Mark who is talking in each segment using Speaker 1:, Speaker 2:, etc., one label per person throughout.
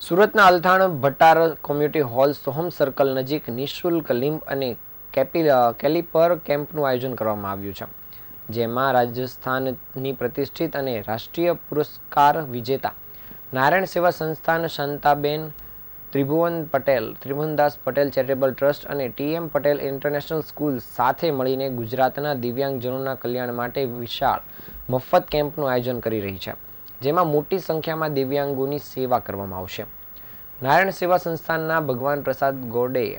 Speaker 1: સુરતના Althan Bhatar community hall Soham circle નજીક નિઃશુલ્ક લિમ્બ અને કેલિપર કેમ્પનું આયોજન કરવામાં આવ્યું છે, જેમાં રાજસ્થાનની પ્રતિષ્ઠિત અને રાષ્ટ્રીય પુરસ્કાર વિજેતા નારાયણ સેવા સંસ્થાન, શાંતાબેન ત્રિભુવનદાસ પટેલ ચેરિટેબલ ટ્રસ્ટ અને ટીએમ પટેલ ઇન્ટરનેશનલ સ્કૂલ સાથે મળીને ગુજરાતના દિવ્યાંગજનોના કલ્યાણ માટે વિશાળ મફત કેમ્પનું આયોજન કરી રહી છે, જેમાં મોટી સંખ્યામાં દિવ્યાંગોની સેવા કરવામાં આવશે. નારાયણ સેવા સંસ્થાનના ભગવાન પ્રસાદ ગોડેએ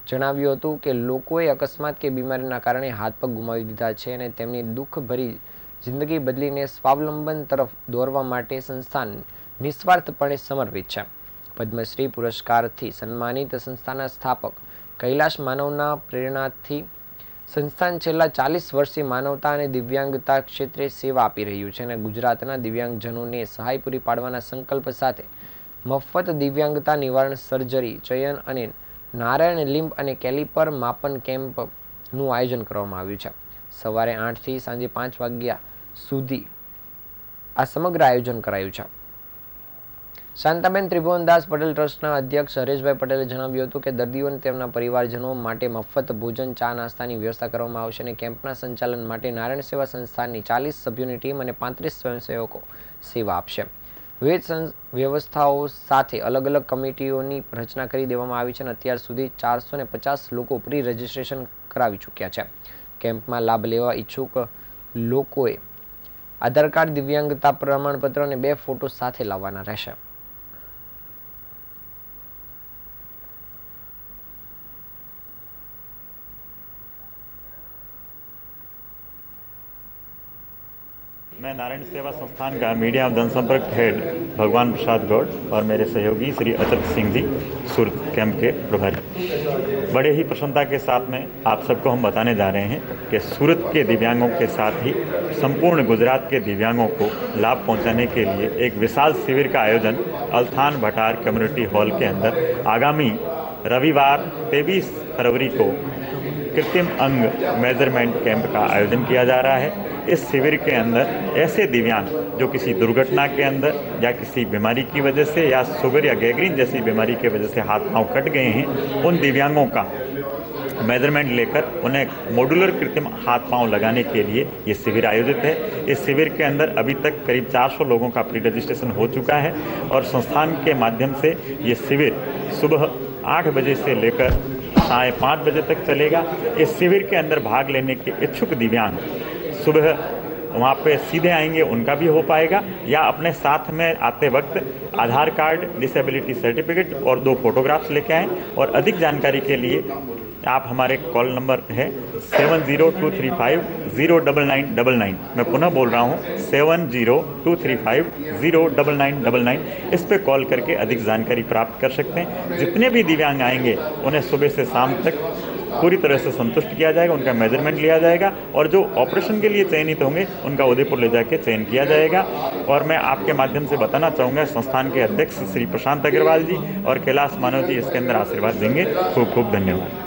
Speaker 1: જણાવ્યું હતું કે લોકોએ અકસ્માત કે બીમારીના કારણે હાથ પગ ગુમાવી દીધા છે અને તેમની દુઃખભરી જિંદગી બદલીને સ્વાવલંબન તરફ દોરવા માટે સંસ્થાન નિસ્વાર્થપણે સમર્પિત છે. પદ્મશ્રી પુરસ્કારથી સન્માનિત સંસ્થાના સ્થાપક કૈલાશ માનવના પ્રેરણાથી સંસ્થાન છેલ્લા 40 વર્ષથી માનવતા અને દિવ્યાંગતા ક્ષેત્રે સેવા આપી રહ્યું છે અને ગુજરાતના દિવ્યાંગજનોને સહાય પૂરી પાડવાના સંકલ્પ સાથે મફત દિવ્યાંગતા નિવારણ સર્જરી, ચયન અને નારાયણ લિમ્બ અને કેલિપર માપન કેમ્પનું આયોજન કરવામાં આવ્યું છે. સવારે 8 થી સાંજે 5 વાગ્યા સુધી આ સમગ્ર આયોજન કરાયું છે. શાંતાબેન ત્રિભુવનદાસ પટેલ ટ્રસ્ટના અધ્યક્ષ હરેશભાઈ પટેલે જણાવ્યું હતું કે દર્દીઓ અને તેમના પરિવારજનો માટે મફત ભોજન, ચા, નાસ્તાની વ્યવસ્થા કરવામાં આવશે અને કેમ્પના સંચાલન માટે નારાયણ સેવા સંસ્થાનની 40 સભ્યોની ટીમ અને 35 સ્વયંસેવકો સેવા આપશે. વિવિધ વ્યવસ્થાઓ સાથે અલગ અલગ કમિટીઓની રચના કરી દેવામાં આવી છે અને અત્યાર સુધી 450 લોકો પ્રી રજિસ્ટ્રેશન કરાવી ચૂક્યા છે. કેમ્પમાં લાભ લેવા ઈચ્છુક લોકોએ આધાર કાર્ડ, દિવ્યાંગતા પ્રમાણપત્ર અને 2 ફોટો સાથે લાવવાના રહેશે.
Speaker 2: मैं नारायण सेवा संस्थान का मीडिया और जनसंपर्क हेड भगवान प्रसाद गौड़ और मेरे सहयोगी श्री अचत सिंह जी सूरत कैंप के प्रभारी, बड़े ही प्रसन्नता के साथ में आप सबको हम बताने जा रहे हैं कि सूरत के दिव्यांगों के साथ ही संपूर्ण गुजरात के दिव्यांगों को लाभ पहुंचाने के लिए एक विशाल शिविर का आयोजन अल्थान भटार कम्युनिटी हॉल के अंदर आगामी रविवार 23 फरवरी को कृत्रिम अंग मेजरमेंट कैंप का आयोजन किया जा रहा है. इस शिविर के अंदर ऐसे दिव्यांग जो किसी दुर्घटना के अंदर या किसी बीमारी की वजह से या शुगर या गैंग्रीन जैसी बीमारी की वजह से हाथ पांव कट गए हैं, उन दिव्यांगों का मेजरमेंट लेकर उन्हें मॉड्यूलर कृत्रिम हाथ पांव लगाने के लिए ये शिविर आयोजित है. इस शिविर के अंदर अभी तक करीब 400 लोगों का प्री रजिस्ट्रेशन हो चुका है और संस्थान के माध्यम से ये शिविर सुबह 8 बजे से लेकर 5:30 बजे तक चलेगा. इस शिविर के अंदर भाग लेने के इच्छुक दिव्यांग सुबह वहाँ पे सीधे आएंगे, उनका भी हो पाएगा, या अपने साथ में आते वक्त आधार कार्ड, डिसेबिलिटी सर्टिफिकेट और 2 फोटोग्राफ्स लेके आएँ. और अधिक जानकारी के लिए आप हमारे कॉल नंबर है 7023509999, मैं पुनः बोल रहा हूँ 7023509999, इस पे कॉल करके अधिक जानकारी प्राप्त कर सकते हैं. जितने भी दिव्यांग आएंगे उन्हें सुबह से शाम तक पूरी तरह से संतुष्ट किया जाएगा, उनका मेजरमेंट लिया जाएगा और जो ऑपरेशन के लिए चयनित होंगे उनका उदयपुर ले जाके चयन किया जाएगा. और मैं आपके माध्यम से बताना चाहूँगा, संस्थान के अध्यक्ष श्री प्रशांत अग्रवाल जी और कैलाश मानव जी इसके अंदर आशीर्वाद देंगे. खूब खूब धन्यवाद.